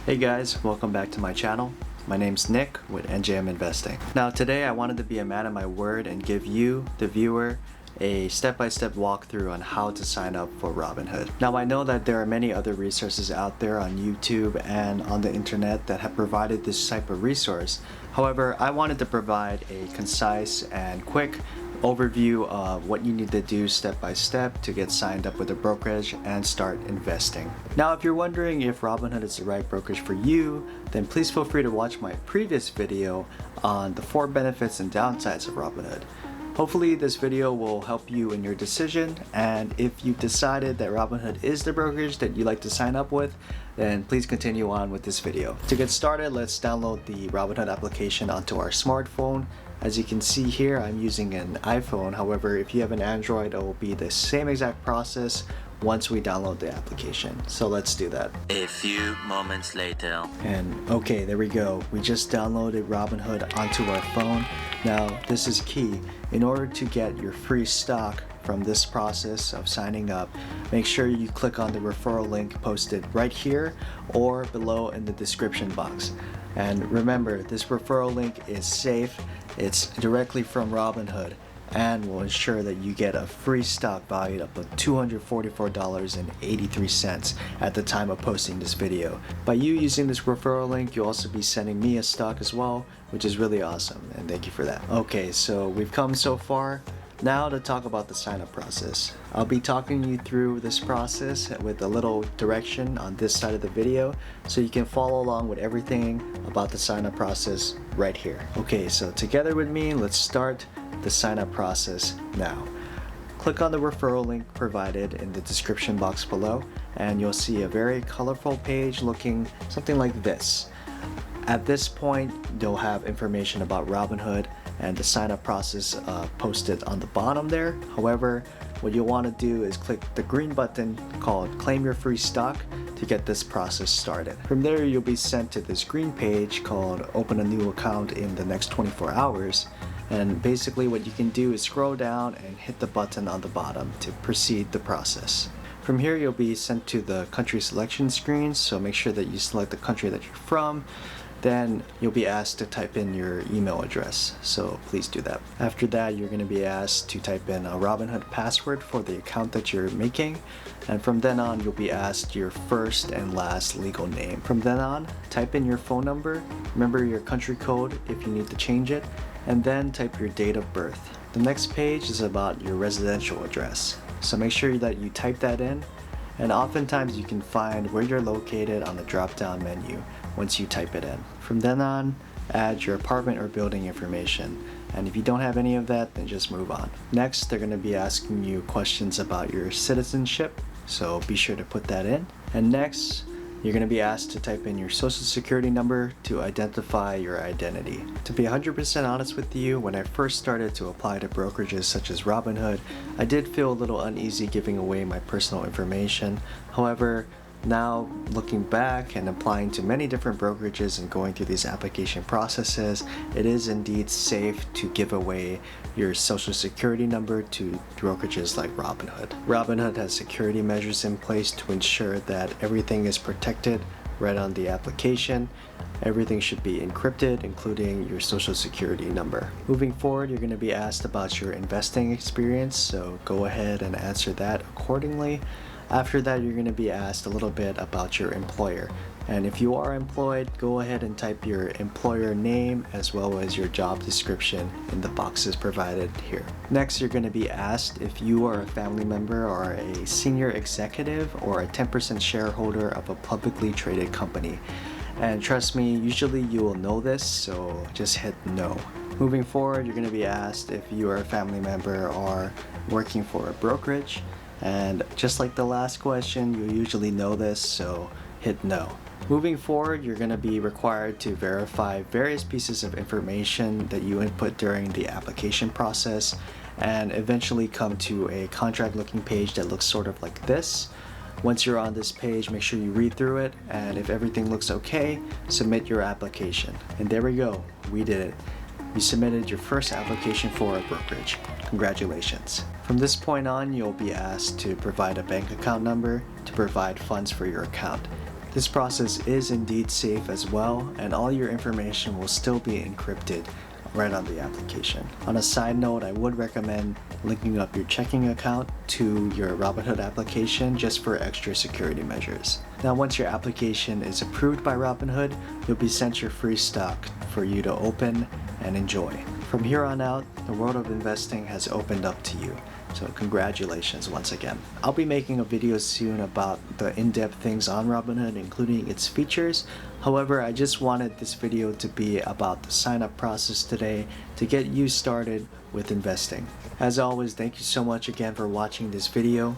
Hey guys, welcome back to my channel. My name's Nick with NJMinvesting. Now today I wanted to be a man of my word and give you, the viewer, a step-by-step walkthrough on how to sign up for Robinhood. Now I know that there are many other resources out there on YouTube and on the internet that have provided this type of resource. However, I wanted to provide a concise and quick overview of what you need to do step by step to get signed up with a brokerage and start investing. Now if you're wondering if Robinhood is the right brokerage for you, then please feel free to watch my previous video on the 4 benefits and downsides of Robinhood. Hopefully this video will help you in your decision, and if you've decided that Robinhood is the brokerage that you'd like to sign up with, then please continue on with this video. To get started, let's download the Robinhood application onto our smartphone. As you can see here, I'm using an iPhone. However, if you have an Android, it will be the same exact process once we download the application. So let's do that. A few moments later. And okay, there we go. We just downloaded Robinhood onto our phone. Now, this is key. In order to get your free stock from this process of signing up, make sure you click on the referral link posted right here or below in the description box. And remember, this referral link is safe. It's directly from Robinhood and will ensure that you get a free stock valued up to $244.83 at the time of posting this video. By you using this referral link, you'll also be sending me a stock as well, which is really awesome, and thank you for that. Okay, so we've come so far. Now to talk about the sign-up process. I'll be talking you through this process with a little direction on this side of the video so you can follow along with everything about the sign-up process right here. Okay, so together with me, let's start the sign-up process now. Click on the referral link provided in the description box below and you'll see a very colorful page looking something like this. At this point, you'll have information about Robinhood and the sign-up process posted on the bottom there. However, what you'll want to do is click the green button called Claim Your Free Stock to get this process started. From there, you'll be sent to this green page called Open a New Account in the next 24 hours. And basically what you can do is scroll down and hit the button on the bottom to proceed the process. From here, you'll be sent to the country selection screen, so make sure that you select the country that you're from. Then you'll be asked to type in your email address, so please do that. After that, you're going to be asked to type in a Robinhood password for the account that you're making, and from then on you'll be asked your first and last legal name. From then on, type in your phone number, remember your country code if you need to change it, and then type your date of birth. The next page is about your residential address, so make sure that you type that in, and oftentimes you can find where you're located on the drop-down menu once you type it in. From then on, add your apartment or building information, and if you don't have any of that, then just move on. Next, they're going to be asking you questions about your citizenship, so be sure to put that in. And next, you're going to be asked to type in your social security number to identify your identity. To be 100% honest with you, when I first started to apply to brokerages such as Robinhood, I did feel a little uneasy giving away my personal information. However, now looking back and applying to many different brokerages and going through these application processes, it is indeed safe to give away your social security number to brokerages like Robinhood. Robinhood has security measures in place to ensure that everything is protected right on the application. Everything should be encrypted, including your social security number. Moving forward, you're going to be asked about your investing experience, so go ahead and answer that accordingly. After that, you're going to be asked a little bit about your employer. And if you are employed, go ahead and type your employer name as well as your job description in the boxes provided here. Next, you're going to be asked if you are a family member or a senior executive or a 10% shareholder of a publicly traded company. And trust me, usually you will know this, so just hit no. Moving forward, you're going to be asked if you are a family member or working for a brokerage. And just like the last question, you usually know this, so hit no. Moving forward, you're going to be required to verify various pieces of information that you input during the application process and eventually come to a contract looking page that looks sort of like this. Once you're on this page, make sure you read through it, and if everything looks okay, submit your application. And there we go, we did it. You submitted your first application for a brokerage. Congratulations. From this point on, you'll be asked to provide a bank account number to provide funds for your account. This process is indeed safe as well, and all your information will still be encrypted right on the application. On a side note, I would recommend linking up your checking account to your Robinhood application just for extra security measures. Now, once your application is approved by Robinhood, you'll be sent your free stock for you to open and enjoy. From here on out, the world of investing has opened up to you. So congratulations once again. I'll be making a video soon about the in-depth things on Robinhood, including its features. However, I just wanted this video to be about the sign-up process today to get you started with investing. As always, thank you so much again for watching this video.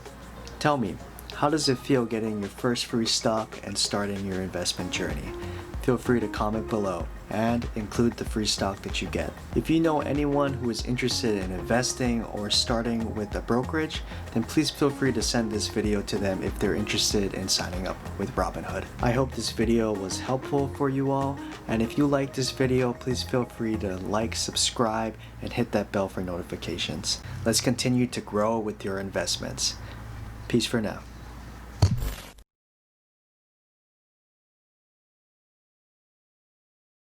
Tell me, how does it feel getting your first free stock and starting your investment journey? Feel free to comment below and include the free stock that you get. If you know anyone who is interested in investing or starting with a brokerage, then please feel free to send this video to them if they're interested in signing up with Robinhood. I hope this video was helpful for you all, and if you like this video, please feel free to like, subscribe, and hit that bell for notifications. Let's continue to grow with your investments. Peace for now.